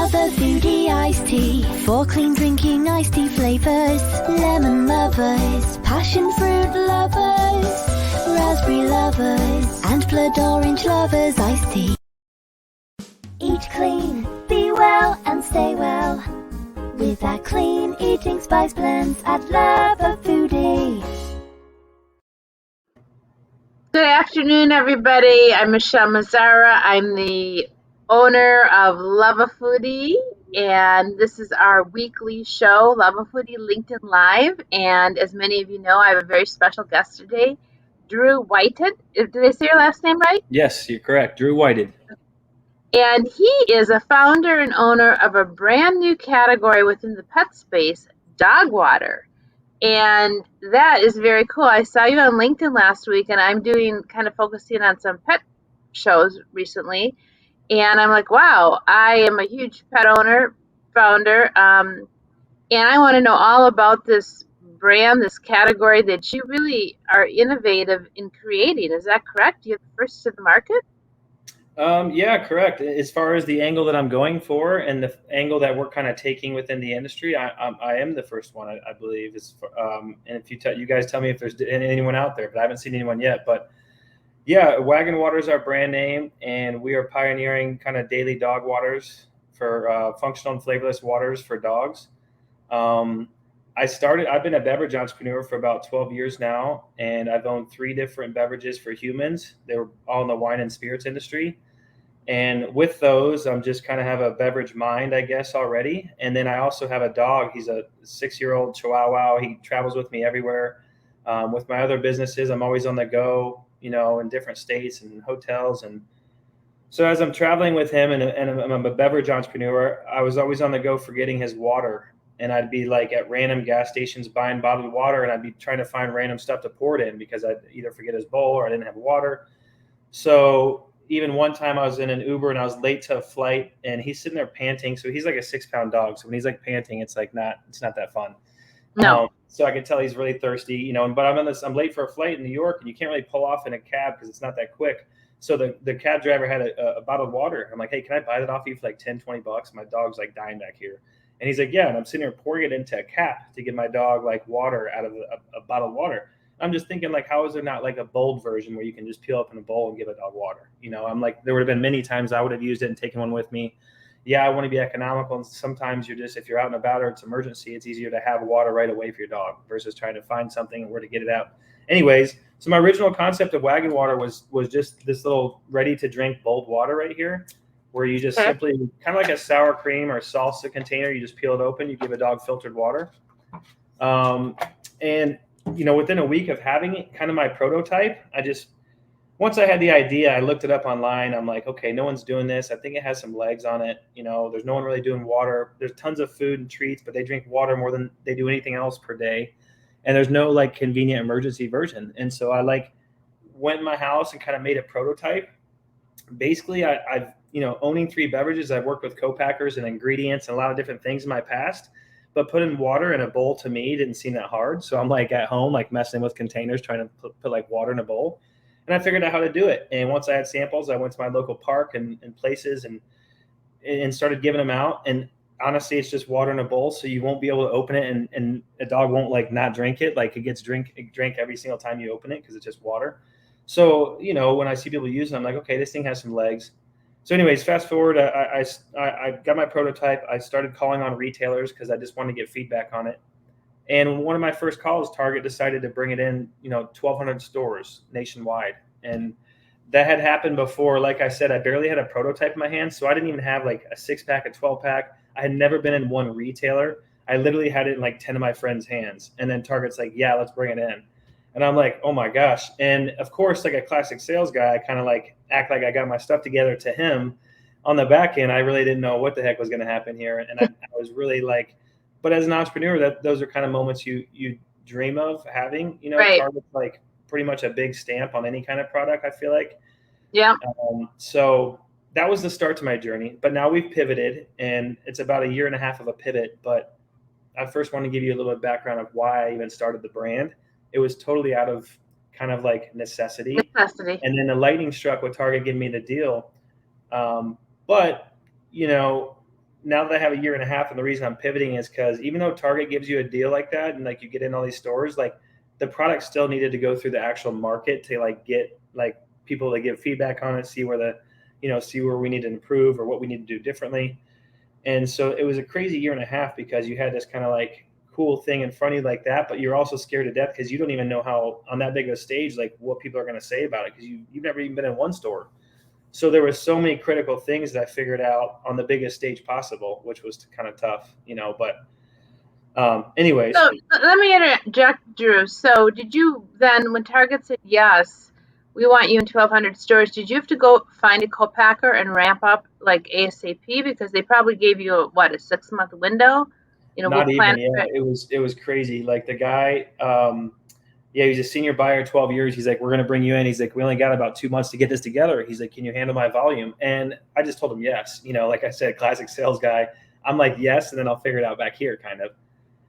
Love a Foodie iced tea for clean drinking iced tea flavors. Lemon lovers, passion fruit lovers, raspberry lovers, and blood orange lovers iced tea. Eat clean, be well and stay well with our clean eating spice blends at Love a Foodie. Good afternoon, everybody. I'm Michelle Mazzara. I'm the owner of Love a Foodie, and this is our weekly show, Love a Foodie LinkedIn Live. And as many of you know, I have a very special guest today, Drew Whited. Did I say your last name right? Yes, you're correct. Drew Whited. And he is a founder and owner of a brand new category within the pet space, dog water. And that is very cool. I saw you on LinkedIn last week, and I'm doing kind of focusing on some pet shows recently. And I'm like, wow, I am a huge pet owner, founder, and I want to know all about this brand, this category that you really are innovative in creating. Is that correct? You're the first to the market? Yeah, correct. As far as the angle that I'm going for and the angle that we're kind of taking within the industry, I am the first one, I believe. And if you guys tell me if there's anyone out there, but I haven't seen anyone yet. But yeah, Waggin Water is our brand name, and we are pioneering kind of daily dog waters for functional and flavorless waters for dogs. Um, I've been a beverage entrepreneur for about 12 years now, and I've owned 3 different beverages for humans. They were all in the wine and spirits industry. And with those, I'm just kind of have a beverage mind, I guess, already. And then I also have a dog. He's a 6-year-old Chihuahua. He travels with me everywhere. With my other businesses, I'm always on the go, in different states and hotels. And so as I'm traveling with him and I'm a beverage entrepreneur, I was always on the go forgetting his water. And I'd be like at random gas stations buying bottled water, and I'd be trying to find random stuff to pour it in because I'd either forget his bowl or I didn't have water. So even one time I was in an Uber and I was late to a flight, and he's sitting there panting. So he's like a 6-pound dog. So when he's like panting, it's not that fun. No. So I could tell he's really thirsty, but I'm late for a flight in New York, and you can't really pull off in a cab because it's not that quick. So the cab driver had a bottle of water. I'm like, hey, can I buy that off you for like $10-20? My dog's like dying back here. And he's like, yeah. And I'm sitting here pouring it into a cap to give my dog like water out of a bottle of water. I'm just thinking, like, how is there not like a bold version where you can just peel up in a bowl and give a dog water? I'm like, there would have been many times I would have used it and taken one with me. Yeah, I want to be economical. And sometimes if you're out and about or it's emergency, it's easier to have water right away for your dog versus trying to find something and where to get it out. Anyways, so my original concept of Waggin Water was just this little ready to drink bold water right here, where you just simply kind of like a sour cream or salsa container. You just peel it open. You give a dog filtered water. And within a week of having it, kind of my prototype, once I had the idea, I looked it up online. I'm like, okay, no one's doing this. I think it has some legs on it. There's no one really doing water. There's tons of food and treats, but they drink water more than they do anything else per day. And there's no like convenient emergency version. And so I went in my house and kind of made a prototype. Basically, I've owning 3 beverages, I've worked with co-packers and ingredients and a lot of different things in my past. But putting water in a bowl to me didn't seem that hard. So I'm like at home, like messing with containers, trying to put like water in a bowl. And I figured out how to do it. And once I had samples, I went to my local park and places and started giving them out. And honestly, it's just water in a bowl. So you won't be able to open it and a dog won't like not drink it. Like it gets drink every single time you open it because it's just water. So, when I see people use it, I'm like, okay, this thing has some legs. So anyways, fast forward, I got my prototype. I started calling on retailers because I just wanted to get feedback on it. And one of my first calls, Target decided to bring it in, 1,200 stores nationwide. And that had happened before. Like I said, I barely had a prototype in my hands. So I didn't even have like a 6-pack, a 12-pack. I had never been in one retailer. I literally had it in like 10 of my friends' hands. And then Target's like, yeah, let's bring it in. And I'm like, oh my gosh. And of course, like a classic sales guy, I kind of like act like I got my stuff together to him. On the back end, I really didn't know what the heck was going to happen here. And I was really like, but as an entrepreneur, those are kind of moments you dream of having, Right. Target's like pretty much a big stamp on any kind of product, I feel like. Yeah. So that was the start to my journey. But now we've pivoted, and it's about 1.5 years of a pivot. But I first want to give you a little bit of background of why I even started the brand. It was totally out of kind of like necessity. And then the lightning struck with Target giving me the deal. But, now that I have a year and a half, and the reason I'm pivoting is because even though Target gives you a deal like that, and like you get in all these stores, like the product still needed to go through the actual market to like get like people to give feedback on it, see where the, see where we need to improve or what we need to do differently. And so it was a crazy year and a half because you had this kind of like cool thing in front of you like that, but you're also scared to death because you don't even know how on that big of a stage, like what people are going to say about it because you've never even been in one store. So there were so many critical things that I figured out on the biggest stage possible, which was kind of tough, but anyways. So let me interject, Drew. So did you then, when Target said yes, we want you in 1,200 stores, did you have to go find a co-packer and ramp up like ASAP? Because they probably gave you a 6-month window? Not we'll even, plan. yeah. It was crazy. Like the guy, yeah, he's a senior buyer, 12 years. He's like, we're going to bring you in. He's like, we only got about 2 months to get this together. He's like, can you handle my volume? And I just told him yes. Like I said, classic sales guy. I'm like, yes, and then I'll figure it out back here, kind of.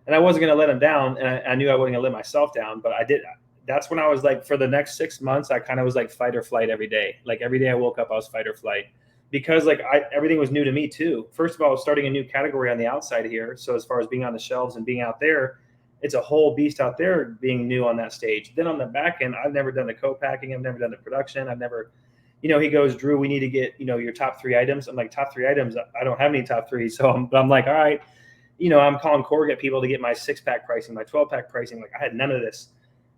And I wasn't going to let him down, and I knew I wasn't going to let myself down, but I did. That's when I was like, for the next 6 months, I kind of was like fight or flight every day. Like every day I woke up, I was fight or flight because like everything was new to me too. First of all, I was starting a new category on the outside here. So as far as being on the shelves and being out there, it's a whole beast out there being new on that stage. Then on the back end, I've never done the co-packing. I've never done the production. I've never, he goes, Drew, we need to get, your top 3 items. I'm like, top 3 items? I don't have any top 3. So I'm like, all right, I'm calling Corget people to get my 6-pack pricing, my 12-pack pricing. Like I had none of this.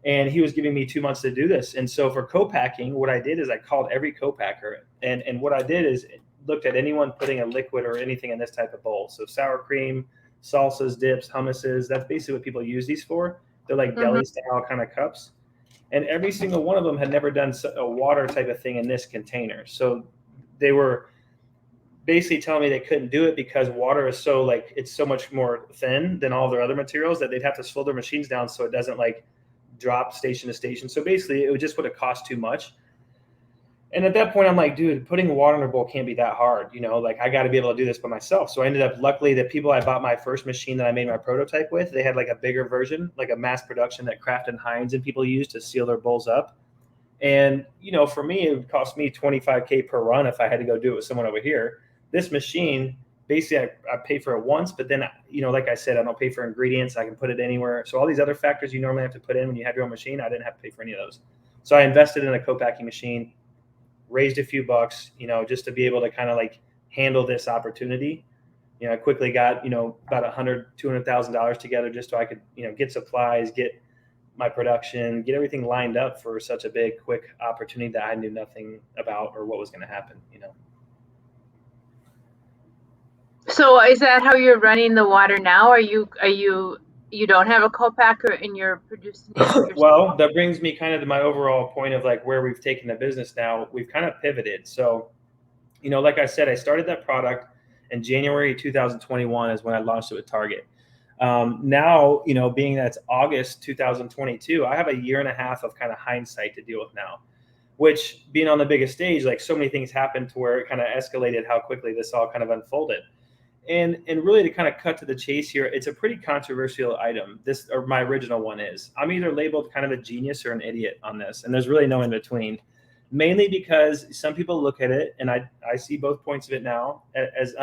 And he was giving me 2 months to do this. And so for co-packing, what I did is I called every co-packer. And what I did is looked at anyone putting a liquid or anything in this type of bowl. So sour cream, salsas, dips, hummuses, that's basically what people use these for. They're like deli style kind of cups. And every single one of them had never done a water type of thing in this container. So they were basically telling me they couldn't do it because water is so like, it's so much more thin than all their other materials that they'd have to slow their machines down so it doesn't like drop station to station. So basically it just would have cost too much. And at that point, I'm like, dude, putting water in a bowl can't be that hard. Like I got to be able to do this by myself. So I ended up, luckily, the people I bought my first machine that I made my prototype with, they had like a bigger version, like a mass production that Kraft and Heinz and people use to seal their bowls up. And, for me, it would cost me $25K per run if I had to go do it with someone over here. This machine, basically, I pay for it once, but then, like I said, I don't pay for ingredients. I can put it anywhere. So all these other factors you normally have to put in when you have your own machine, I didn't have to pay for any of those. So I invested in a co-packing machine, raised a few bucks, just to be able to kind of like handle this opportunity. I quickly got, about $200,000 together just so I could, get supplies, get my production, get everything lined up for such a big, quick opportunity that I knew nothing about or what was going to happen, So is that how you're running the water now? You don't have a co-packer and you're producing it yourself? Well, that brings me kind of to my overall point of like where we've taken the business now. We've kind of pivoted. So, like I said, I started that product in January 2021 is when I launched it with Target. Now, being that it's August 2022, I have a year and a half of kind of hindsight to deal with now, which being on the biggest stage, like so many things happened to where it kind of escalated how quickly this all kind of unfolded. And really to kind of cut to the chase here, it's a pretty controversial item. This, or my original one is. I'm either labeled kind of a genius or an idiot on this, and there's really no in between. Mainly because some people look at it, and I see both points of it now, as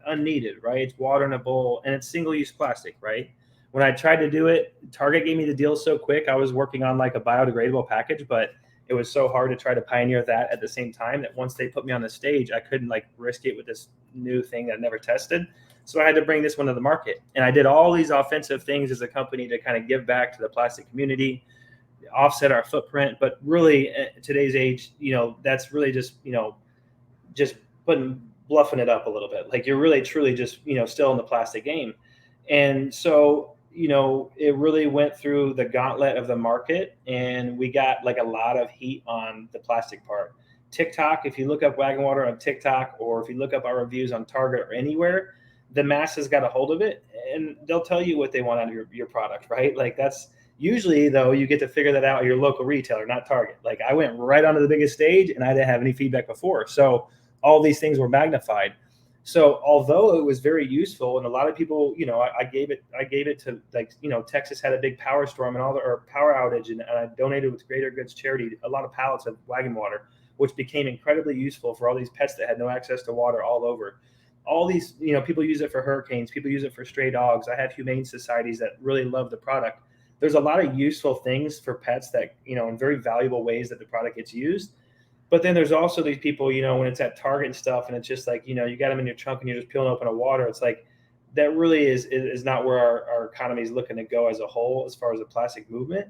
unneeded, right? It's water in a bowl, and it's single-use plastic, right? When I tried to do it, Target gave me the deal so quick. I was working on like a biodegradable package, but it was so hard to try to pioneer that at the same time that once they put me on the stage, I couldn't like risk it with this new thing that I never tested. So I had to bring this one to the market. And I did all these offensive things as a company to kind of give back to the plastic community, offset our footprint. But really, at today's age, that's really just, just bluffing it up a little bit. Like you're really, truly just, still in the plastic game. And so, it really went through the gauntlet of the market, and we got like a lot of heat on the plastic part. TikTok, if you look up Waggin Water on TikTok, or if you look up our reviews on Target or anywhere, the masses got a hold of it, and they'll tell you what they want out of your product, right? Like that's usually, though, you get to figure that out at your local retailer, not Target. Like I went right onto the biggest stage, and I didn't have any feedback before. So all these things were magnified. So although it was very useful, and a lot of people, I gave it to like, Texas had a big power storm and power outage, and I donated with Greater Goods Charity a lot of pallets of Waggin Water, which became incredibly useful for all these pets that had no access to water all over. all these, people use it for hurricanes, people use it for stray dogs. I have humane societies that really love the product. There's a lot of useful things for pets that, in very valuable ways that the product gets used. But then there's also these people, when it's at Target and stuff, and it's just like, you got them in your trunk and you're just peeling open a water. It's like, that really is not where our economy is looking to go as a whole, as far as the plastic movement.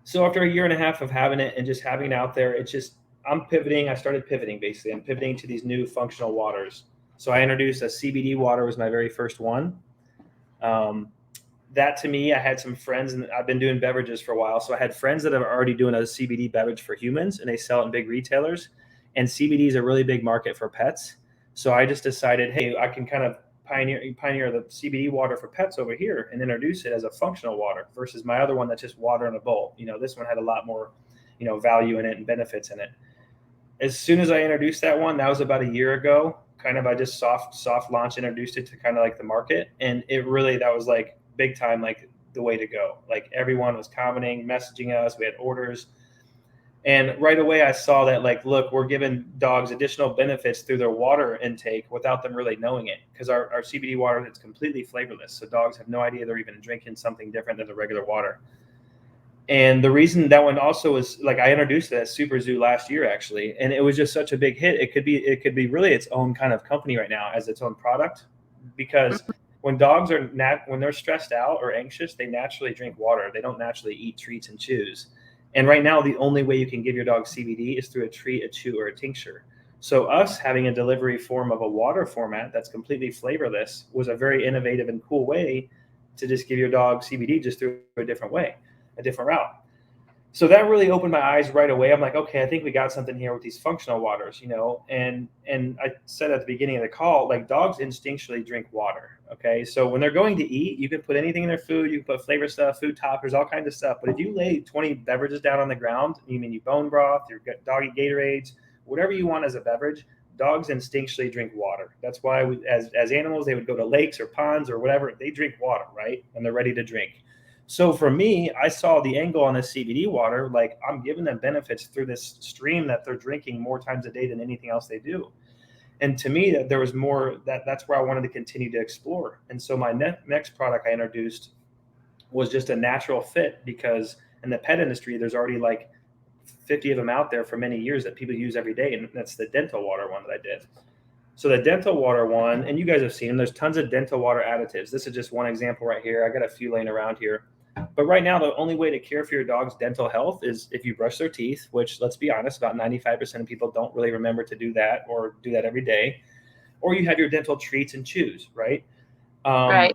So after a year and a half of having it and just having it out there, I'm pivoting. I started pivoting, basically. I'm pivoting to these new functional waters. So I introduced a CBD water, was my very first one. That to me, I had some friends, and I've been doing beverages for a while. So I had friends that are already doing a CBD beverage for humans, and they sell it in big retailers. And CBD is a really big market for pets. So I just decided, hey, I can kind of pioneer the CBD water for pets over here and introduce it as a functional water versus my other one that's just water in a bowl. This one had a lot more, value in it and benefits in it. As soon as I introduced that one, that was about a year ago, kind of, I just soft launch introduced it to kind of like the market. And that was like big time, like the way to go. Like everyone was commenting, messaging us, we had orders. And right away I saw that, like, look, we're giving dogs additional benefits through their water intake without them really knowing it. Because our CBD water is completely flavorless. So dogs have no idea they're even drinking something different than the regular water. And the reason that one also was, like, I introduced it at Super Zoo last year, actually. And it was just such a big hit. It could be really its own kind of company right now as its own product. Because when dogs are when they're stressed out or anxious, they naturally drink water. They don't naturally eat treats and chews. And right now, the only way you can give your dog CBD is through a treat, a chew, or a tincture. So us having a delivery form of a water format that's completely flavorless was a very innovative and cool way to just give your dog CBD just through a different way, a different route. So that really opened my eyes right away. I'm like, okay, I think we got something here with these functional waters, and I said at the beginning of the call, like, dogs instinctually drink water. Okay. So when they're going to eat, you can put anything in their food. You can put flavor stuff, food toppers, all kinds of stuff. But if you lay 20 beverages down on the ground, you bone broth, your doggy Gatorades, whatever you want as a beverage, dogs instinctually drink water. That's why as animals, they would go to lakes or ponds or whatever. They drink water, right? And they're ready to drink. So for me, I saw the angle on this CBD water, like, I'm giving them benefits through this stream that they're drinking more times a day than anything else they do. And to me, there was more, that's where I wanted to continue to explore. And so my next product I introduced was just a natural fit, because in the pet industry, there's already like 50 of them out there for many years that people use every day. And that's the dental water one that I did. So the dental water one, and you guys have seen them, there's tons of dental water additives. This is just one example right here. I got a few laying around here. But right now, the only way to care for your dog's dental health is if you brush their teeth, which, let's be honest, about 95% of people don't really remember to do that or do that every day. Or you have your dental treats and chews, right? Right.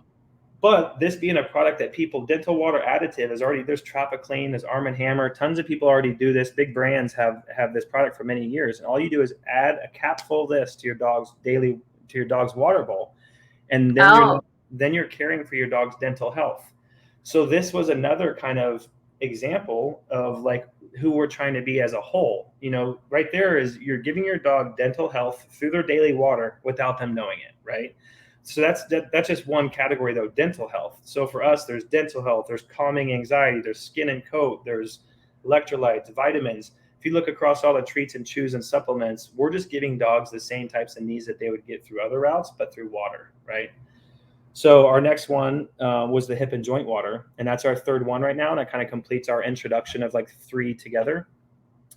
But this being a product that dental water additive is already, there's Tropiclean, there's Arm & Hammer, tons of people already do this. Big brands have this product for many years. And all you do is add a capful of this to your dog's water bowl. And then you're caring for your dog's dental health. So this was another kind of example of, like, who we're trying to be as a whole. Right there is, you're giving your dog dental health through their daily water without them knowing it, right? So that's just one category, though, dental health. So for us, there's dental health, there's calming anxiety, there's skin and coat, there's electrolytes, vitamins. If you look across all the treats and chews and supplements, we're just giving dogs the same types of needs that they would get through other routes, but through water, right? So our next one was the hip and joint water, and that's our third one right now. And that kind of completes our introduction of like 3 together.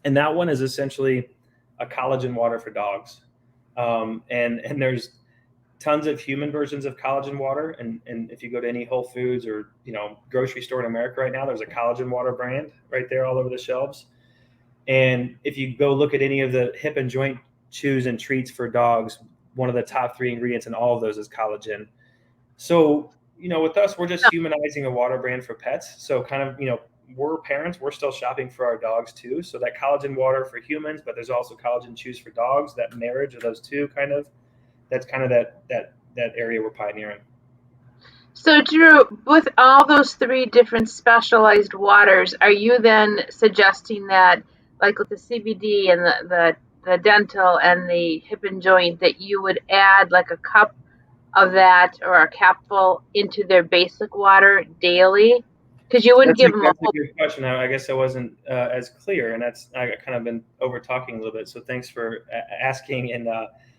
And that one is essentially a collagen water for dogs. And there's tons of human versions of collagen water. And if you go to any Whole Foods or, grocery store in America right now, there's a collagen water brand right there all over the shelves. And if you go look at any of the hip and joint chews and treats for dogs, one of the top 3 ingredients in all of those is collagen. So, with us, we're just humanizing a water brand for pets. So kind of, we're parents, we're still shopping for our dogs too. So that collagen water for humans, but there's also collagen chews for dogs, that marriage of those two that's kind of that area we're pioneering. So Drew, with all those 3 different specialized waters, are you then suggesting that, like with the CBD and the dental and the hip and joint, that you would add like a cup of that or a capful into their basic water daily? Because you wouldn't give them That's a good question. I guess I wasn't as clear, and I kind of been over talking a little bit. So thanks for asking. And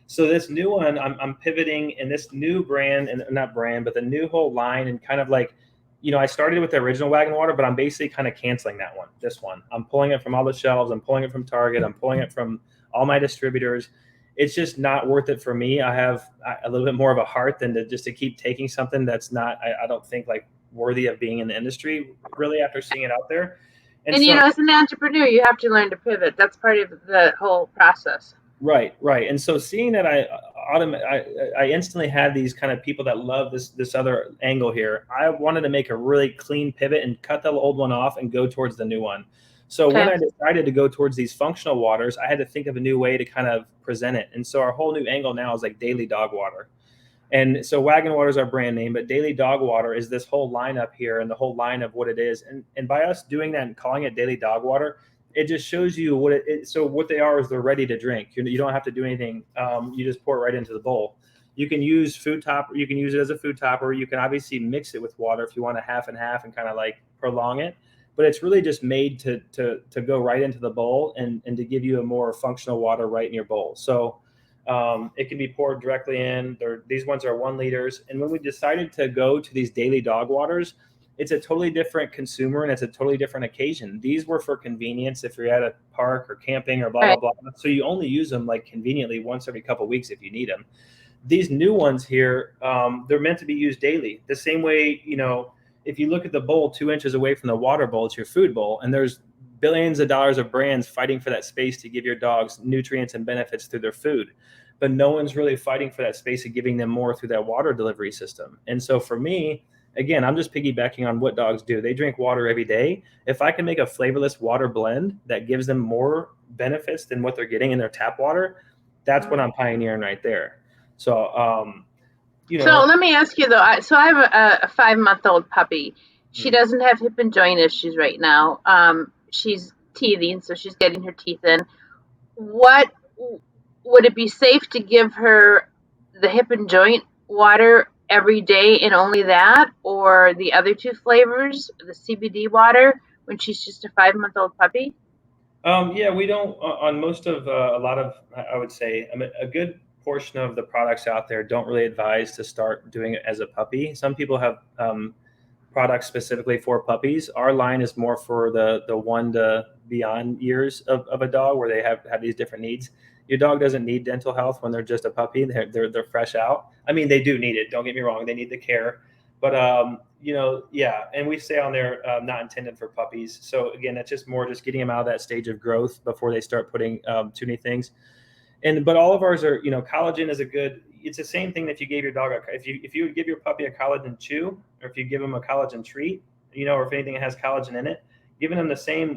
So this new one, I'm pivoting in this new brand, and not brand, but the new whole line, and kind of like, I started with the original Waggin Water, but I'm basically kind of canceling that one. This one, I'm pulling it from all the shelves. I'm pulling it from Target. I'm pulling it from all my distributors. It's just not worth it for me. I have a little bit more of a heart than to keep taking something that's not, I don't think, like, worthy of being in the industry, really, after seeing it out there. And And so, as an entrepreneur, you have to learn to pivot. That's part of the whole process. right. And so seeing that, I instantly had these kind of people that love this other angle here. I wanted to make a really clean pivot and cut the old one off and go towards the new one. So when Okay. I decided to go towards these functional waters, I had to think of a new way to kind of present it. And so our whole new angle now is like daily dog water. And so Waggin Water is our brand name, but Daily Dog Water is this whole lineup here and the whole line of what it is. And by us doing that and calling it Daily Dog Water, it just shows you what so what they are is they're ready to drink. You don't have to do anything. You just pour it right into the bowl. You can use food topper. You can use it as a food topper. You can obviously mix it with water if you want a half and half and kind of like prolong it. But it's really just made to go right into the bowl and to give you a more functional water right in your bowl. So it can be poured directly in. These ones are 1 liters. And when we decided to go to these daily dog waters, it's a totally different consumer and it's a totally different occasion. These were for convenience if you're at a park or camping or blah, Right. blah, blah. So you only use them like conveniently once every couple of weeks if you need them. These new ones here, they're meant to be used daily. The same way, if you look at the bowl 2 inches away from the water bowl, it's your food bowl. And there's billions of dollars of brands fighting for that space to give your dogs nutrients and benefits through their food. But no one's really fighting for that space of giving them more through that water delivery system. And so for me, again, I'm just piggybacking on what dogs do. They drink water every day. If I can make a flavorless water blend that gives them more benefits than what they're getting in their tap water, that's what I'm pioneering right there. So, So let me ask you though. I have a 5-month-old puppy. She doesn't have hip and joint issues right now. She's teething, so she's getting her teeth in. What would it be safe to give her the hip and joint water every day and only that, or the other 2 flavors, the CBD water, when she's just a 5-month-old puppy? Yeah, we don't on most of a lot of, I would say, a good portion of the products out there don't really advise to start doing it as a puppy. Some people have products specifically for puppies. Our line is more for the 1 to beyond years of a dog where they have these different needs. Your dog doesn't need dental health when they're just a puppy. They're fresh out. I mean, they do need it. Don't get me wrong. They need the care. But yeah, and we say on there, not intended for puppies. So again, it's just more just getting them out of that stage of growth before they start putting too many things. But all of ours are, collagen is it's the same thing that if you gave your dog if you would give your puppy a collagen chew, or if you give them a collagen treat, or if anything that has collagen in it, giving them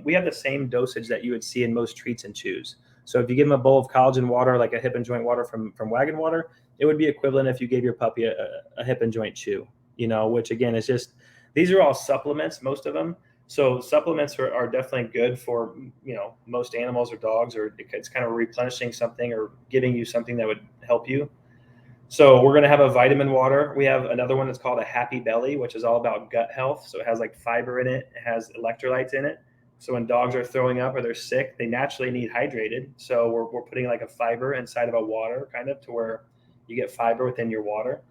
we have the same dosage that you would see in most treats and chews. So if you give them a bowl of collagen water, like a hip and joint water from Waggin Water, it would be equivalent if you gave your puppy a hip and joint chew, which again is just, these are all supplements, most of them. So supplements are definitely good for, most animals or dogs, or it's kind of replenishing something or giving you something that would help you. So we're going to have a vitamin water. We have another one that's called a Happy Belly, which is all about gut health. So it has like fiber in it. It has electrolytes in it. So when dogs are throwing up or they're sick, they naturally need hydrated. So we're putting like a fiber inside of a water, kind of to where you get fiber within your water.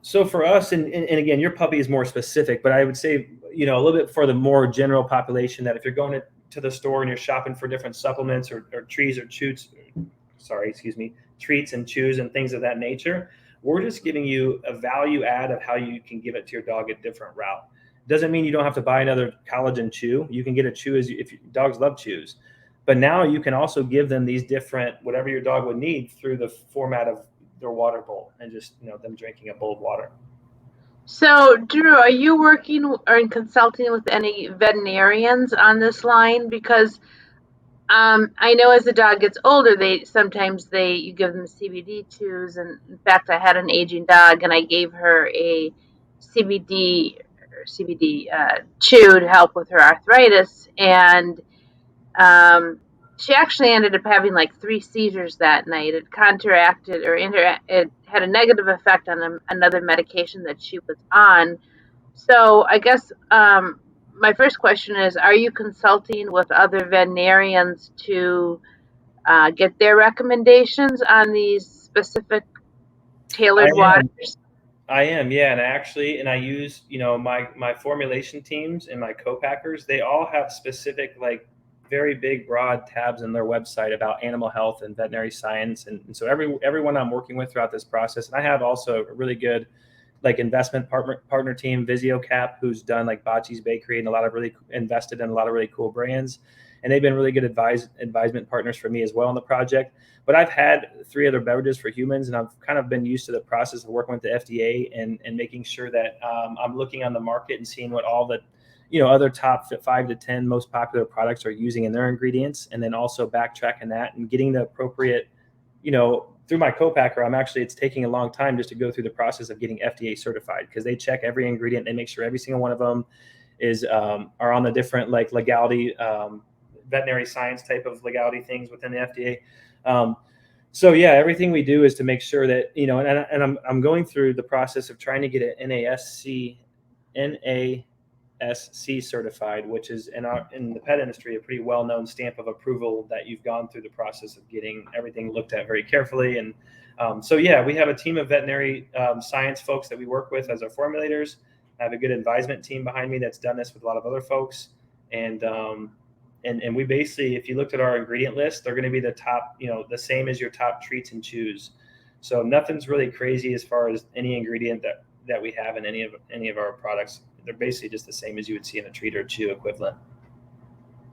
So for us, and again, your puppy is more specific, but I would say, a little bit for the more general population, that if you're going to the store and you're shopping for different supplements or treats or chews, treats and chews and things of that nature, we're just giving you a value add of how you can give it to your dog a different route. Doesn't mean you don't have to buy another collagen chew. You can get a chew if dogs love chews, but now you can also give them these different, whatever your dog would need, through the format of their water bowl and just, them drinking a bowl of water. So, Drew, are you working or in consulting with any veterinarians on this line? Because I know as the dog gets older, you give them CBD chews, and in fact, I had an aging dog, and I gave her a CBD chew to help with her arthritis, and she actually ended up having like 3 seizures that night. It counteracted it had a negative effect on another medication that she was on. So I guess my first question is, are you consulting with other veterinarians to get their recommendations on these specific I tailored am. waters? I am, yeah, and I use, my formulation teams and my co-packers. They all have specific, like, very big, broad tabs in their website about animal health and veterinary science, and so everyone I'm working with throughout this process, and I have also a really good, like, investment partner team, VisioCap, who's done like Bocce's Bakery and a lot of really invested in a lot of really cool brands, and they've been really good advisement partners for me as well on the project. But I've had three other beverages for humans, and I've kind of been used to the process of working with the FDA and making sure that I'm looking on the market and seeing what all the other top 5 to 10 most popular products are using in their ingredients, and then also backtracking that and getting the appropriate, through my co-packer, it's taking a long time just to go through the process of getting FDA certified, because they check every ingredient. They make sure every single one of them are on the different, like, legality, veterinary science type of legality things within the FDA. So yeah, everything we do is to make sure that, and I'm going through the process of trying to get an NASC certified, which is in the pet industry a pretty well-known stamp of approval that you've gone through the process of getting everything looked at very carefully. And so yeah, we have a team of veterinary science folks that we work with as our formulators. I have a good advisement team behind me that's done this with a lot of other folks, and we basically, if you looked at our ingredient list, they're going to be the top, the same as your top treats and chews. So nothing's really crazy as far as any ingredient that we have in any of our products. They're basically just the same as you would see in a treat or chew equivalent.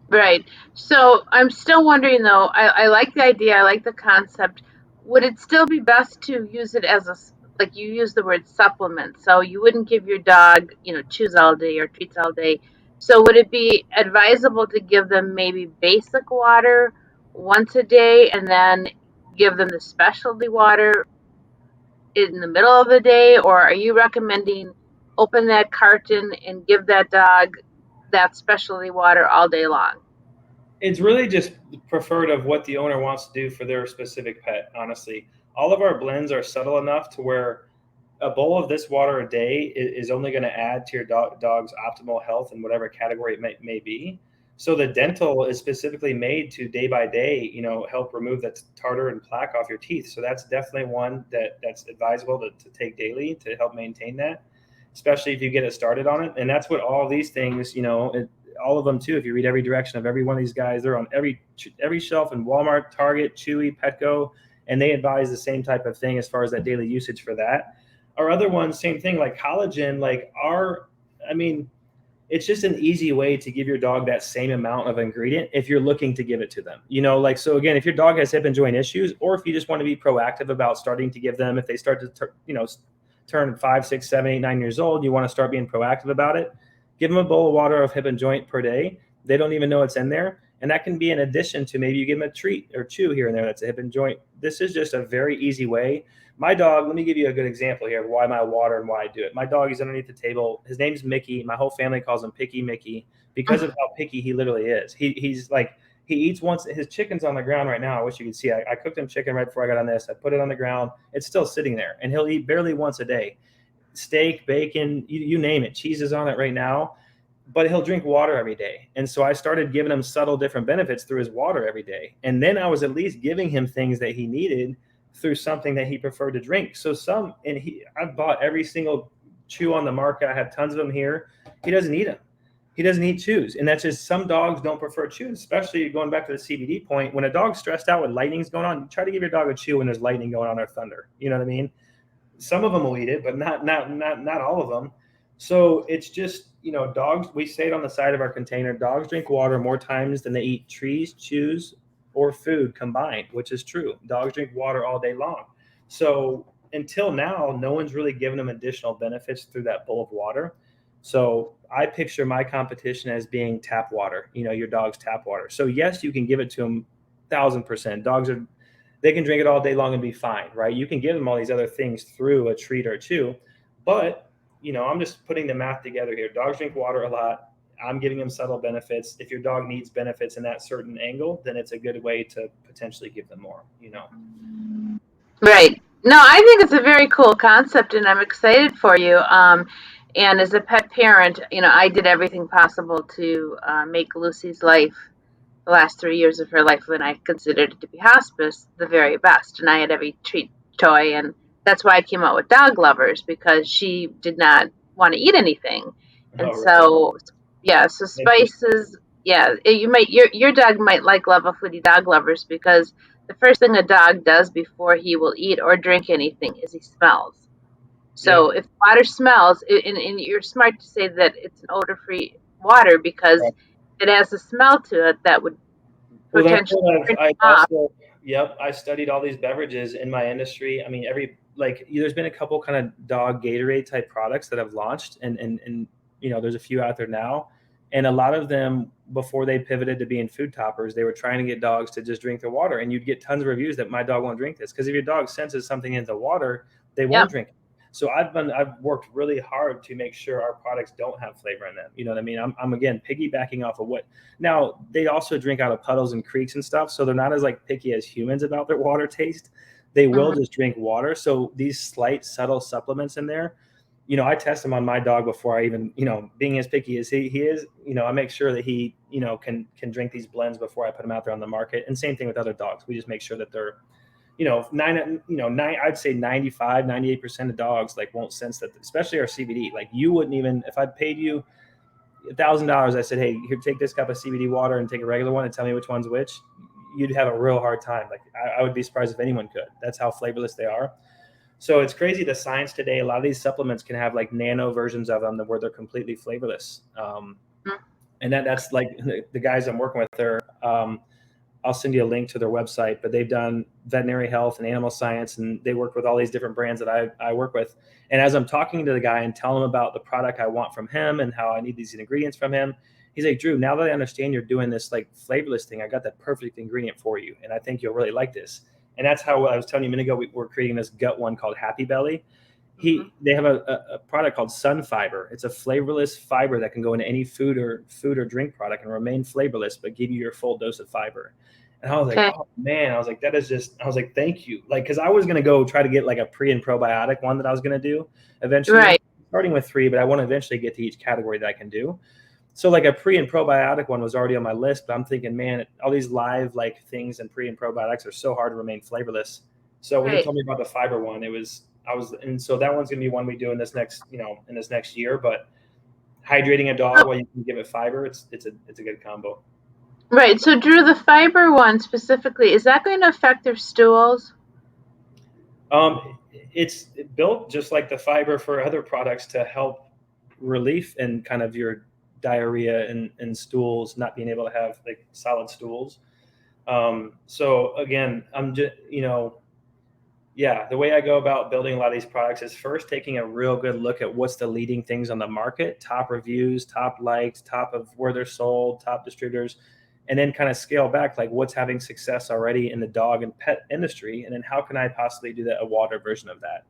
Right. So I'm still wondering though, I like the idea, I like the concept. Would it still be best to use it as like you use the word supplement? So you wouldn't give your dog, chews all day or treats all day. So would it be advisable to give them maybe basic water once a day and then give them the specialty water in the middle of the day? Or are you recommending open that carton and give that dog that specialty water all day long? It's really just preferred of what the owner wants to do for their specific pet. Honestly, all of our blends are subtle enough to where a bowl of this water a day is only going to add to your dog's optimal health in whatever category it may be. So the dental is specifically made to day by day, help remove that tartar and plaque off your teeth. So that's definitely one that's advisable to take daily to help maintain that, especially if you get it started on it. And that's what all these things, all of them too. If you read every direction of every one of these guys, they're on every shelf in Walmart, Target, Chewy, Petco, and they advise the same type of thing as far as that daily usage for that. Our other ones, same thing, like collagen, it's just an easy way to give your dog that same amount of ingredient if you're looking to give it to them. So again, if your dog has hip and joint issues, or if you just want to be proactive about starting to give them, if they start to turn 5, 6, 7, 8, 9 years old, you want to start being proactive about it. Give them a bowl of water of hip and joint per day. They don't even know it's in there. And that can be in addition to maybe you give them a treat or chew here and there that's a hip and joint. This is just a very easy way. My dog, let me give you a good example here of why my water and why I do it. My dog is underneath the table. His name's Mickey. My whole family calls him Picky Mickey because of how picky he literally is. He's like, he eats once. His chicken's on the ground right now. I wish you could see. I cooked him chicken right before I got on this. I put it on the ground. It's still sitting there, and he'll eat barely once a day. Steak, bacon, you name it. Cheese is on it right now. But he'll drink water every day. And so I started giving him subtle different benefits through his water every day. And then I was at least giving him things that he needed through something that he preferred to drink. So I've bought every single chew on the market. I have tons of them here. He doesn't eat them. He doesn't eat chews. And that's just, some dogs don't prefer chews, especially going back to the CBD point. When a dog's stressed out with lightning's going on, you try to give your dog a chew when there's lightning going on or thunder. You know what I mean? Some of them will eat it, but not all of them. So it's just, dogs, we say it on the side of our container, dogs drink water more times than they eat trees, chews, or food combined, which is true. Dogs drink water all day long. So until now, no one's really given them additional benefits through that bowl of water. So I picture my competition as being tap water, your dog's tap water. So yes, you can give it to them 1,000%. They can drink it all day long and be fine, right? You can give them all these other things through a treat or chew, but I'm just putting the math together here. Dogs drink water a lot. I'm giving them subtle benefits. If your dog needs benefits in that certain angle, then it's a good way to potentially give them more, Right. No, I think it's a very cool concept, and I'm excited for you. And as a pet parent, I did everything possible to make Lucy's life the last 3 years of her life when I considered it to be hospice the very best. And I had every treat toy. And that's why I came out with Dog Lovers, because she did not want to eat anything. And Oh, right. so, yeah, so Interesting. spices, yeah, your dog might like Love Foodie Dog Lovers, because the first thing a dog does before he will eat or drink anything is he smells. So Yep. if water smells, and you're smart to say that it's an odor-free water, because Right. it has a smell to it that would Well, that's potentially what turn I him off. also, yep, I studied all these beverages in my industry. I mean, there's been a couple kind of dog Gatorade type products that have launched, and there's a few out there now. And a lot of them, before they pivoted to being food toppers, they were trying to get dogs to just drink their water. And you'd get tons of reviews that my dog won't drink this. Because if your dog senses something in the water, they won't Yep. drink it. So I've worked really hard to make sure our products don't have flavor in them. You know what I mean? I'm again piggybacking off of what. Now they also drink out of puddles and creeks and stuff, so they're not as like picky as humans about their water taste. They will Mhm. just drink water. So these slight subtle supplements in there, I test them on my dog before I even, being as picky as he is, I make sure that he, can drink these blends before I put them out there on the market. And same thing with other dogs. We just make sure that they're, I'd say 95, 98% of dogs like won't sense that, especially our CBD. Like you wouldn't even, if I paid you $1,000, I said, hey, here, take this cup of CBD water and take a regular one and tell me which one's which. You'd have a real hard time. Like I would be surprised if anyone could. That's how flavorless they are. So it's crazy the science today. A lot of these supplements can have like nano versions of them where they're completely flavorless. And that's like the guys I'm working with. I'll send you a link to their website, but they've done veterinary health and animal science, and they work with all these different brands that I work with. And as I'm talking to the guy and telling him about the product I want from him and how I need these ingredients from him, he's like, Drew, now that I understand you're doing this like flavorless thing, I got the perfect ingredient for you. And I think you'll really like this. And that's how I was telling you a minute ago, we're creating this gut one called Happy Belly. Mhm. They have a product called Sun Fiber. It's a flavorless fiber that can go into any food or drink product and remain flavorless, but give you your full dose of fiber. And I was like, Okay. oh man, I was like, I was like, thank you. Like, cause I was going to go try to get like a pre and probiotic one that I was going to do eventually, Right. starting with 3, but I want to eventually get to each category that I can do. So like a pre and probiotic one was already on my list, but I'm thinking, man, all these live like things and pre and probiotics are so hard to remain flavorless. So when you Right. told me about the fiber one, and so that one's going to be one we do in this next year, but hydrating a dog Oh, while you can give it fiber, it's a good combo. right. So, Drew, the fiber one specifically, is that going to affect their stools? It's built just like the fiber for other products to help relief and kind of your diarrhea and stools, not being able to have like solid stools. So again, I'm just, yeah, the way I go about building a lot of these products is first taking a real good look at what's the leading things on the market, top reviews, top likes, top of where they're sold, top distributors, and then kind of scale back like what's having success already in the dog and pet industry, and then how can I possibly do that a water version of that.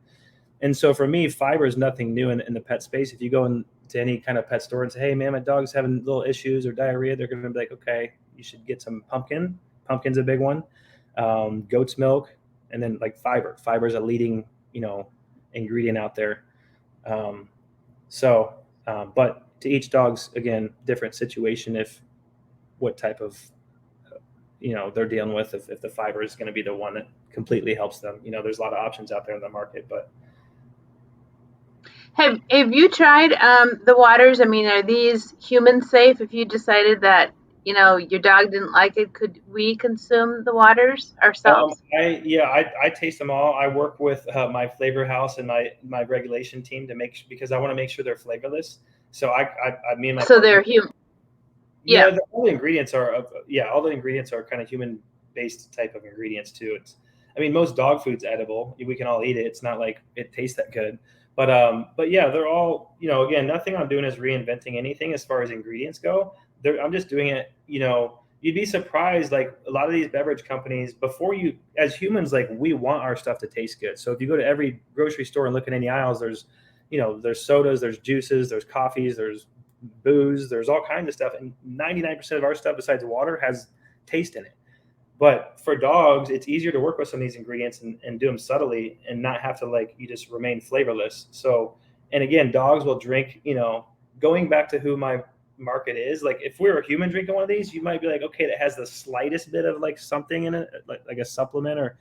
And so for me, fiber is nothing new in the pet space. If you go into any kind of pet store and say, hey man, my dog's having little issues or diarrhea, they're going to be like, okay, you should get some pumpkin. Pumpkin's a big one. Goat's milk, and then like fiber. Fiber is a leading, ingredient out there. Um, but to each dog's again different situation. If what type of they're dealing with, if the fiber is going to be the one that completely helps them. There's a lot of options out there in the market, but Have you tried the waters? I mean, are these human safe? If you decided that your dog didn't like it, could we consume the waters ourselves? I taste them all. I work with my flavor house and my regulation team because I want to make sure they're flavorless. So me and my So partner. they're human. Yeah, Yeah. all the ingredients are kind of human based type of ingredients too. I mean, most dog food's edible. We can all eat it. It's not like it tastes that good. But yeah, they're all, again, nothing I'm doing is reinventing anything as far as ingredients go. I'm just doing it, you'd be surprised. Like a lot of these beverage companies, as humans, like we want our stuff to taste good. So if you go to every grocery store and look in any aisles, there's sodas, there's juices, there's coffees, there's booze, there's all kinds of stuff. And 99% of our stuff besides water has taste in it. But for dogs, it's easier to work with some of these ingredients and do them subtly and not have to you just remain flavorless. So, and again, dogs will drink, going back to who my market is. Like if we were a human drinking one of these, you might be like, okay, that has the slightest bit of like something in it, like a supplement or.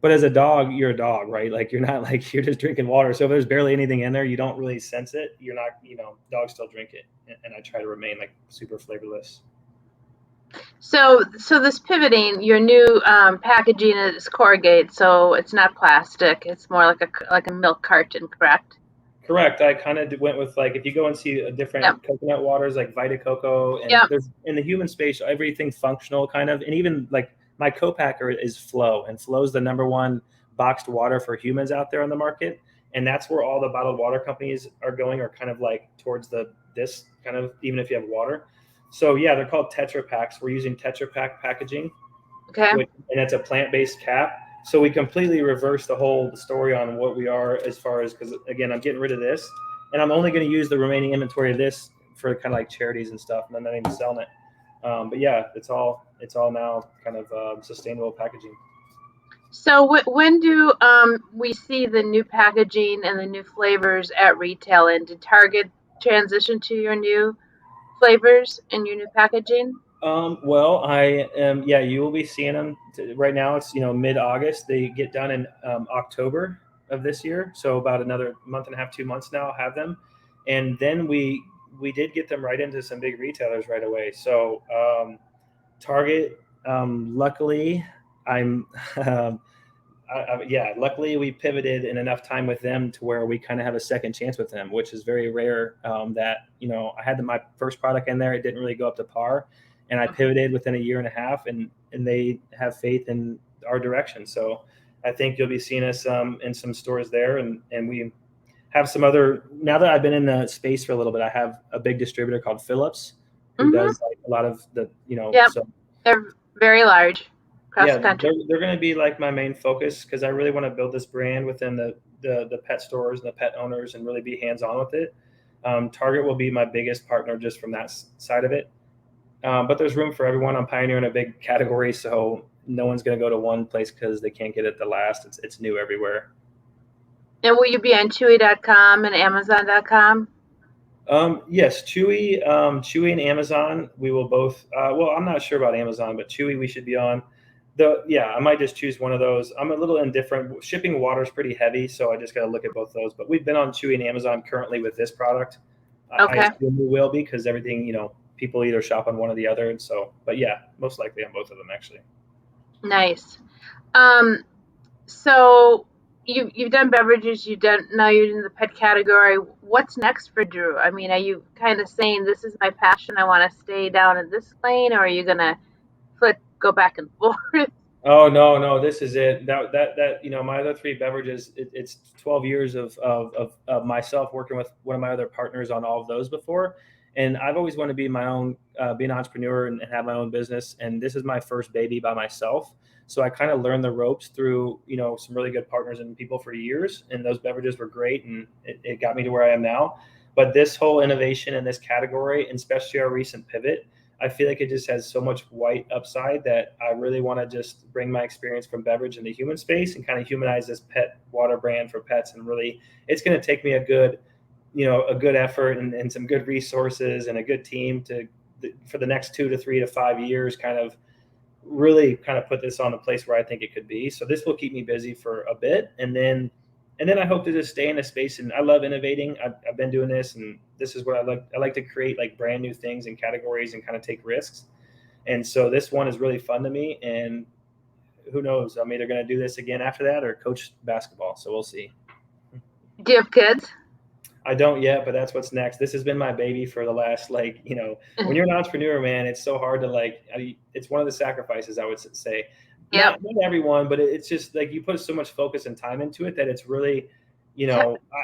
But as a dog, you're a dog, right? Like you're not like you're just drinking water. So if there's barely anything in there, you don't really sense it. You're not, dogs still drink it, and I try to remain like super flavorless. So this pivoting, your new packaging is corrugated, so it's not plastic. It's more like a milk carton, correct? Correct. I kind of went with like if you go and see a Yep. different coconut waters like Vita Coco, and Yep. there's in the human space everything functional kind of, and even like my co-packer is Flow, and Flow's the number one boxed water for humans out there on the market, and that's where all the bottled water companies are going, are kind of like towards this kind of, even if you have water. So yeah, they're called Tetra Paks. We're using Tetra Pak packaging, Okay. and it's a plant-based cap. So we completely reversed the whole story on what we are as far as, because again, I'm getting rid of this, and I'm only going to use the remaining inventory of this for kind of like charities and stuff, and I'm not even selling it. But yeah, it's all now kind of sustainable packaging. So when do we see the new packaging and the new flavors at retail? And did Target transition to your new flavors and your new packaging? Well, I am. Yeah, you will be seeing them. Right now, it's mid-August. They get done in October of this year, so about another month and a half, 2 months now. I'll have them, and then we did get them right into some big retailers right away. So Target, luckily, I'm. Yeah, luckily we pivoted in enough time with them to where we kind of have a second chance with them, which is very rare. That I had my first product in there, it didn't really go up to par, and I pivoted within a year and a half, and they have faith in our direction. So I think you'll be seeing us in some stores there, and we have some other. Now that I've been in the space for a little bit, I have a big distributor called Phillips, who does like a lot of the Yep. So They're very large across yeah, the country. they're going to be like my main focus, because I really want to build this brand within the pet stores and the pet owners and really be hands on with it. Target will be my biggest partner just from that side of it. But there's room for everyone. I'm pioneering a big category, so no one's going to go to one place because they can't get it the last. It's new everywhere. And will you be on Chewy.com and Amazon.com? Yes, Chewy and Amazon. We will both. Well, I'm not sure about Amazon, but Chewy we should be on. I might just choose one of those. I'm a little indifferent. Shipping water is pretty heavy, so I just got to look at both those. But we've been on Chewy and Amazon currently with this product. I Okay. assume we will be, because everything, people either shop on one or the other. And so, but yeah, most likely on both of them actually. Nice. So you've done beverages, now you're in the pet category. What's next for Drew? I mean, are you kind of saying this is my passion, I want to stay down in this lane, or are you gonna go back and forth? Oh no, this is it. That my other three beverages. It's 12 years of myself working with one of my other partners on all of those before, and I've always wanted to be my own, be an entrepreneur and have my own business. And this is my first baby by myself, so I kind of learned the ropes through some really good partners and people for years. And those beverages were great, and it got me to where I am now. But this whole innovation in this category, and especially our recent pivot, I feel like it just has so much white upside that I really want to just bring my experience from beverage in the human space and kind of humanize this pet water brand for pets. And really, it's going to take me a good effort and some good resources and a good team for the next 2 to 3 to 5 years, kind of really kind of put this on the place where I think it could be. So this will keep me busy for a bit, and then I hope to just stay in a space. And I love innovating. I've been doing this, and this is what I like. I like to create like brand new things and categories and kind of take risks. And so this one is really fun to me. And who knows? I'm either going to do this again after that or coach basketball. So we'll see. Do you have kids? I don't yet, but that's what's next. This has been my baby for the last, when you're an entrepreneur, man, it's so hard to it's one of the sacrifices, I would say. Yep. Not everyone, but it's just like you put so much focus and time into it that it's really,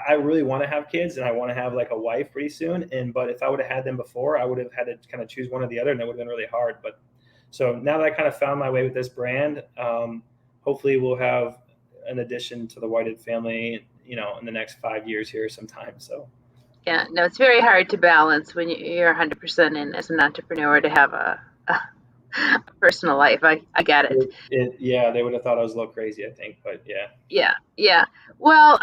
I really want to have kids, and I want to have like a wife pretty soon. But if I would have had them before, I would have had to kind of choose one or the other, and it would have been really hard. But so now that I kind of found my way with this brand, hopefully we'll have an addition to the Whited family, in the next 5 years here sometime. So Yeah, no, it's very hard to balance when you're 100% in as an entrepreneur to have a personal life. I get it. yeah, they would have thought I was a little crazy, I think, but yeah. Yeah. Well,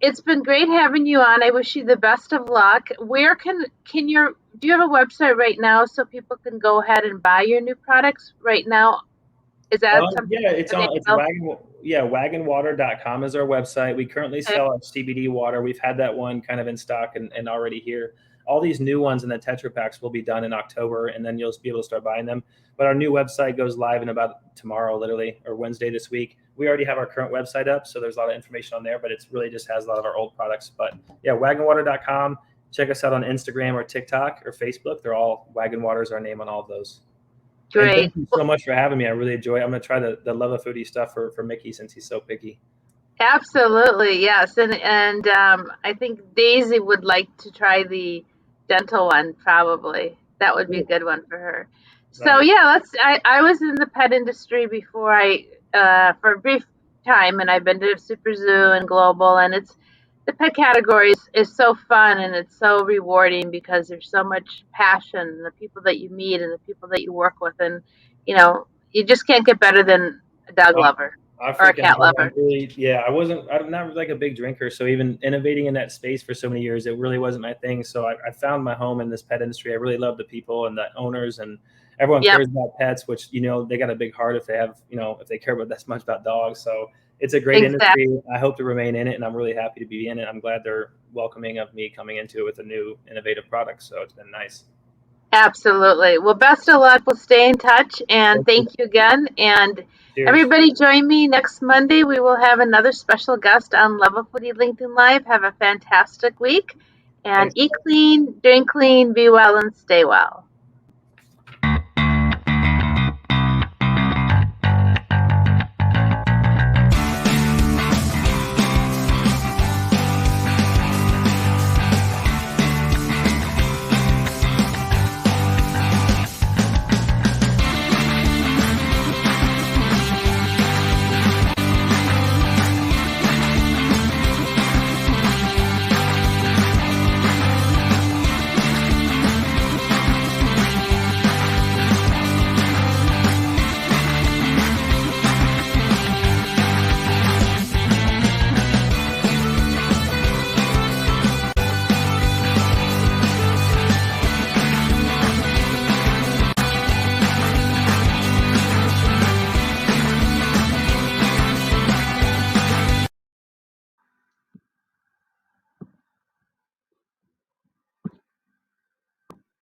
it's been great having you on. I wish you the best of luck. Where can your do you have a website right now so people can go ahead and buy your new products right now? Is that something Yeah, it's on. It's Oh, wagginwater.com is our website. We currently okay? sell our CBD water. We've had that one kind of in stock and already here. All these new ones in the Tetra packs will be done in October, and then you'll be able to start buying them. But our new website goes live in about tomorrow, literally, or Wednesday this week. We already have our current website up, so there's a lot of information on there, but it's really just has a lot of our old products. But yeah, wagginwater.com. Check us out on Instagram or TikTok or Facebook. They're all Waggin Water is our name on all of those. And thank Great. you so much for having me. I really enjoy it. I'm gonna try the love of foodie stuff for Mickey since he's so picky. Absolutely, yes. And I think Daisy would like to try the dental one probably. That would be a Cool. good one for her. So Nice. yeah, I was in the pet industry before I for a brief time, and I've been to Super Zoo and Global, and it's the pet category is so fun and it's so rewarding because there's so much passion in the people that you meet and the people that you work with, and you just can't get better than a dog Oh, lover I or a freaking cat I'm lover. really I'm not like a big drinker, so even innovating in that space for so many years, it really wasn't my thing. So I found my home in this pet industry. I really love the people and the owners, and everyone Yep. cares about pets, which they got a big heart if they have if they care about this much about dogs. So it's a great Exactly. industry. I hope to remain in it, and I'm really happy to be in it. I'm glad they're welcoming of me coming into it with a new innovative product. So it's been nice. Absolutely. Well, best of luck. We'll stay in touch and Thank you. thank you again. And Cheers. everybody join me next Monday. We will have another special guest on Level Footy LinkedIn Live. Have a fantastic week and Thanks. eat clean, drink clean, be well, and stay well.